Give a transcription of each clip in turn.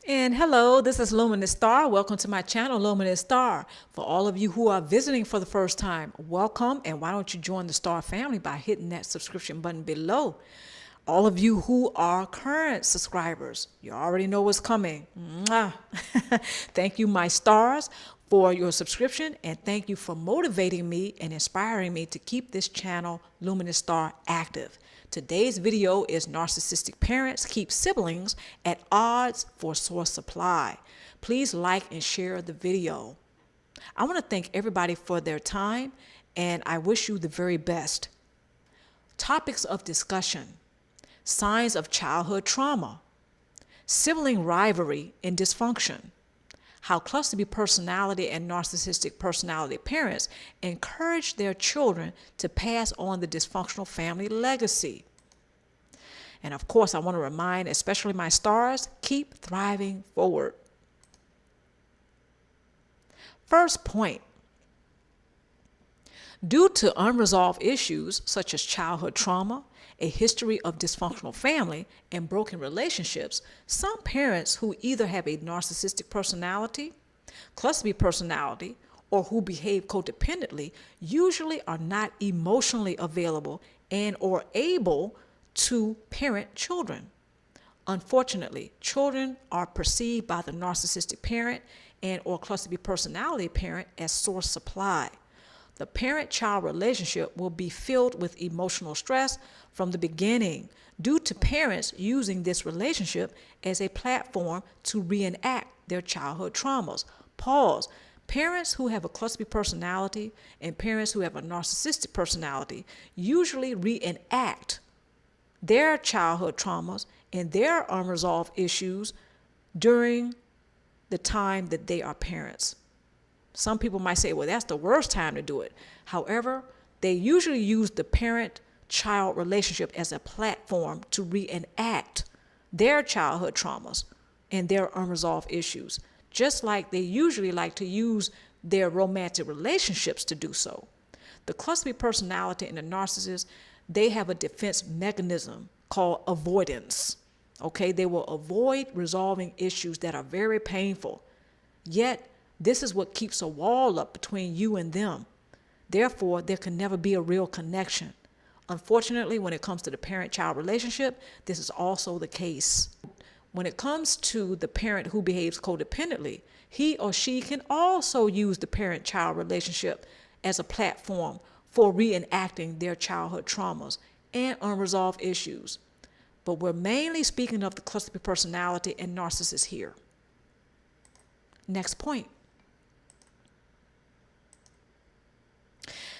And hello, this is Luminousz Star. Welcome to my channel, Luminousz Star. For all of you who are visiting for the first time, welcome. And why don't you join the Star family by hitting that subscription button below? All of you who are current subscribers, you already know what's coming. Mwah. Thank you, my stars, for your subscription. And thank you for motivating me and inspiring me to keep this channel, Luminousz Star, active. Today's video is Narcissistic Parents Keep Siblings at Odds for Source Supply. Please like and share the video. I want to thank everybody for their time, and I wish you the very best. Topics of discussion: signs of childhood trauma, sibling rivalry and dysfunction, how cluster personality and narcissistic personality parents encourage their children to pass on the dysfunctional family legacy. And of course, I want to remind, especially my stars, keep thriving forward. First point: due to unresolved issues such as childhood trauma, a history of dysfunctional family, and broken relationships, some parents who either have a narcissistic personality, cluster personality, or who behave codependently usually are not emotionally available and or able to parent children. Unfortunately, children are perceived by the narcissistic parent and or cluster personality parent as source supply. The parent-child relationship will be filled with emotional stress from the beginning due to parents using this relationship as a platform to reenact their childhood traumas. Pause. Parents who have a cluster personality and parents who have a narcissistic personality usually reenact their childhood traumas and their unresolved issues during the time that they are parents. Some people might say, well, that's the worst time to do it. However, they usually use the parent-child relationship as a platform to reenact their childhood traumas and their unresolved issues, just like they usually like to use their romantic relationships to do so. The cluster personality and the narcissist, they have a defense mechanism called avoidance. Okay, they will avoid resolving issues that are very painful. Yet, this is what keeps a wall up between you and them. Therefore, there can never be a real connection. Unfortunately, when it comes to the parent-child relationship, this is also the case. When it comes to the parent who behaves codependently, he or she can also use the parent-child relationship as a platform for reenacting their childhood traumas and unresolved issues. But we're mainly speaking of the cluster personality and narcissist here. Next point.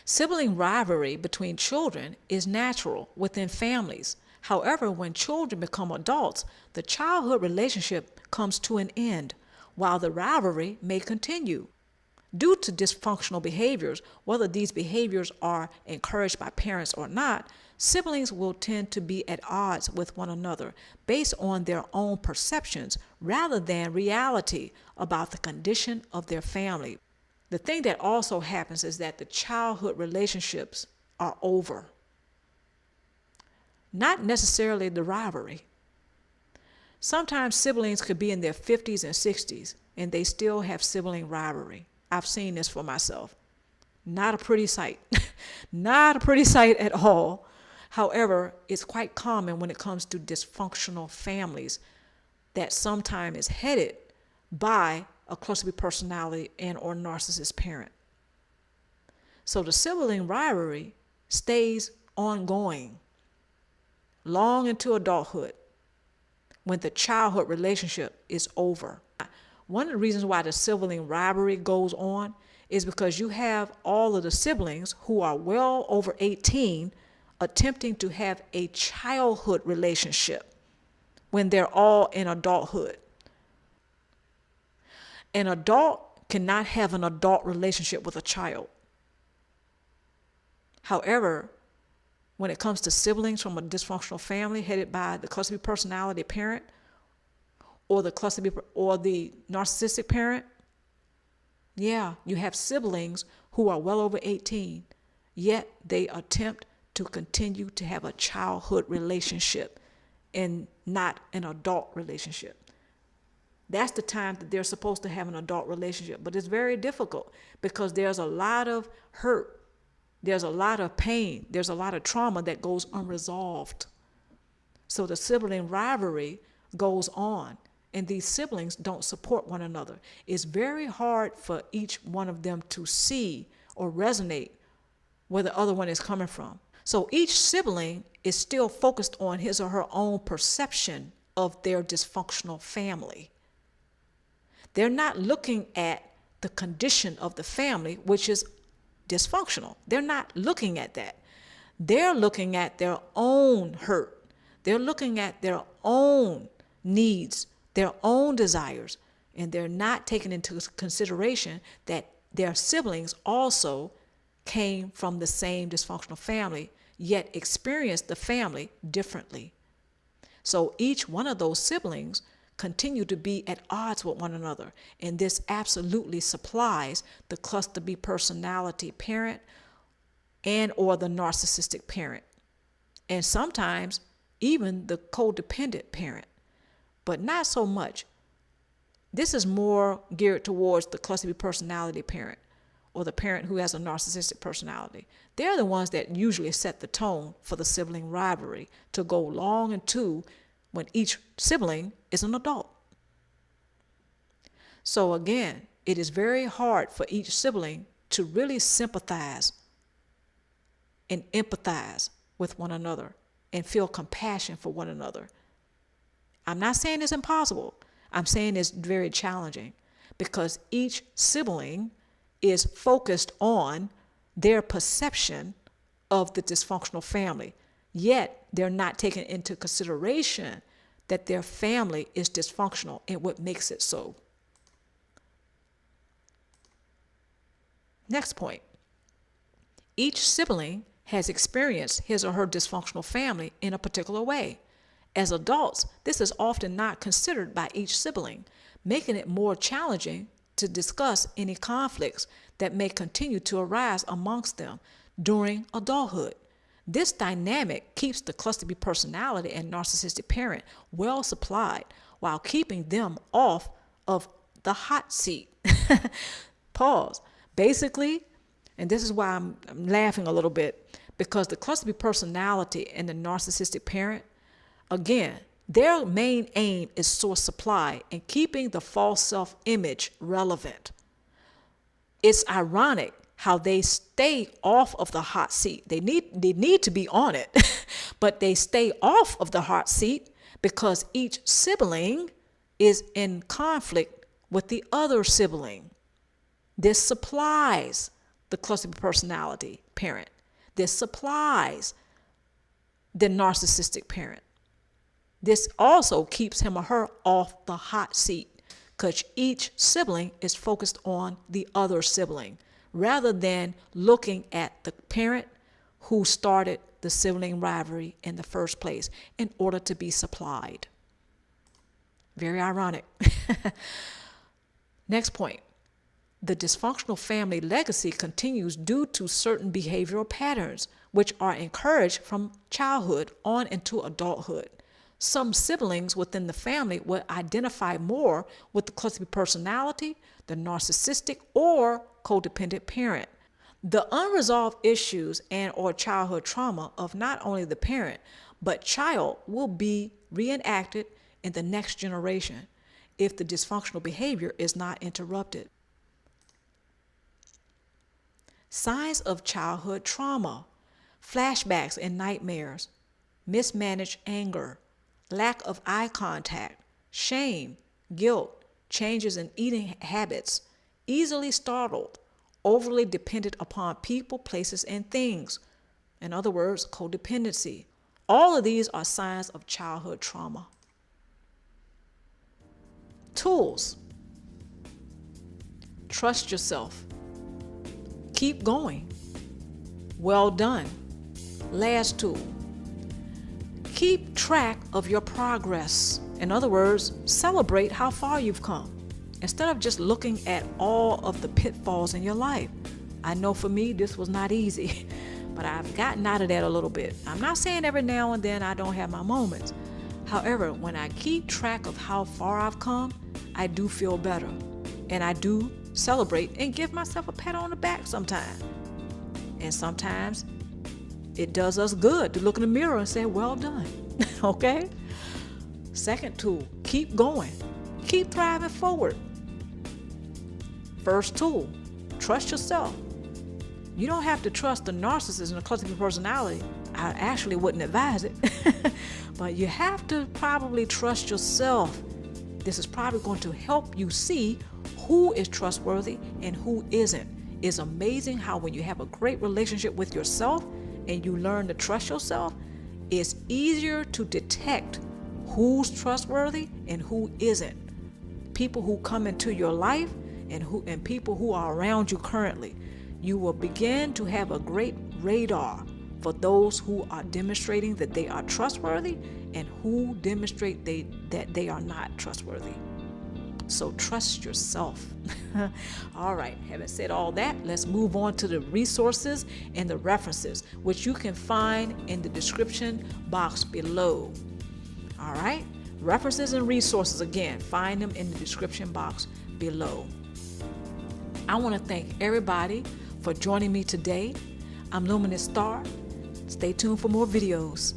Sibling rivalry between children is natural within families. However, when children become adults, the childhood relationship comes to an end, while the rivalry may continue. Due to dysfunctional behaviors, whether these behaviors are encouraged by parents or not, siblings will tend to be at odds with one another based on their own perceptions rather than reality about the condition of their family. The thing that also happens is that the childhood relationships are over. Not necessarily the rivalry. Sometimes siblings could be in their 50s and 60s and they still have sibling rivalry. I've seen this for myself. Not a pretty sight. Not a pretty sight at all. However, it's quite common when it comes to dysfunctional families that sometimes is headed by a cluster personality and or narcissist parent. So the sibling rivalry stays ongoing long into adulthood when the childhood relationship is over. One of the reasons why the sibling rivalry goes on is because you have all of the siblings who are well over 18 attempting to have a childhood relationship when they're all in adulthood. An adult cannot have an adult relationship with a child. However, when it comes to siblings from a dysfunctional family headed by the cluster personality parent or the narcissistic parent, yeah, you have siblings who are well over 18, yet they attempt to continue to have a childhood relationship and not an adult relationship. That's the time that they're supposed to have an adult relationship. But it's very difficult because there's a lot of hurt. There's a lot of pain. There's a lot of trauma that goes unresolved. So the sibling rivalry goes on, and these siblings don't support one another. It's very hard for each one of them to see or resonate where the other one is coming from. So each sibling is still focused on his or her own perception of their dysfunctional family. They're not looking at the condition of the family, which is dysfunctional. They're not looking at that. They're looking at their own hurt. They're looking at their own needs, their own desires, and they're not taking into consideration that their siblings also came from the same dysfunctional family, yet experienced the family differently. So each one of those siblings continue to be at odds with one another, and this absolutely supplies the cluster B personality parent and or the narcissistic parent, and sometimes even the codependent parent, but not so much. This is more geared towards the cluster B personality parent or the parent who has a narcissistic personality. They're the ones that usually set the tone for the sibling rivalry to go long into when each sibling is an adult. So again, it is very hard for each sibling to really sympathize and empathize with one another and feel compassion for one another. I'm not saying it's impossible. I'm saying it's very challenging because each sibling is focused on their perception of the dysfunctional family, yet they're not taking into consideration that their family is dysfunctional and what makes it so. Next point. Each sibling has experienced his or her dysfunctional family in a particular way. As adults, this is often not considered by each sibling, making it more challenging to discuss any conflicts that may continue to arise amongst them during adulthood. This dynamic keeps the cluster B personality and narcissistic parent well supplied while keeping them off of the hot seat. Pause. Basically, and this is why I'm laughing a little bit, because the cluster B personality and the narcissistic parent, again, their main aim is source supply and keeping the false self-image relevant. It's ironic how they stay off of the hot seat. They need to be on it, but they stay off of the hot seat because each sibling is in conflict with the other sibling. This supplies the cluster B personality parent. This supplies the narcissistic parent. This also keeps him or her off the hot seat because each sibling is focused on the other sibling rather than looking at the parent who started the sibling rivalry in the first place in order to be supplied. Very ironic. Next point. The dysfunctional family legacy continues due to certain behavioral patterns which are encouraged from childhood on into adulthood. Some siblings within the family will identify more with the cluster B personality, the narcissistic or codependent parent. The unresolved issues and or childhood trauma of not only the parent, but child will be reenacted in the next generation if the dysfunctional behavior is not interrupted. Signs of childhood trauma: flashbacks and nightmares, mismanaged anger, lack of eye contact, shame, guilt, changes in eating habits, easily startled, overly dependent upon people, places, and things. In other words, codependency. All of these are signs of childhood trauma. Tools. Trust yourself. Keep going. Well done. Last tool. Keep track of your progress. In other words, celebrate how far you've come instead of just looking at all of the pitfalls in your life. I know for me, this was not easy, but I've gotten out of that a little bit. I'm not saying every now and then I don't have my moments. However, when I keep track of how far I've come, I do feel better. And I do celebrate and give myself a pat on the back sometimes. And sometimes it does us good to look in the mirror and say, well done. Okay? Second tool, keep going. Keep thriving forward. First tool, trust yourself. You don't have to trust the narcissist and the cluster personality. I actually wouldn't advise it. But you have to probably trust yourself. This is probably going to help you see who is trustworthy and who isn't. It's amazing how when you have a great relationship with yourself and you learn to trust yourself, it's easier to detect who's trustworthy and who isn't. People who come into your life and people who are around you currently. You will begin to have a great radar for those who are demonstrating that they are trustworthy and who demonstrate that they are not trustworthy. So trust yourself. All right, having said all that, let's move on to the resources and the references, which you can find in the description box below. All right, references and resources, again, find them in the description box below. I want to thank everybody for joining me today. I'm Luminousz Star. Stay tuned for more videos.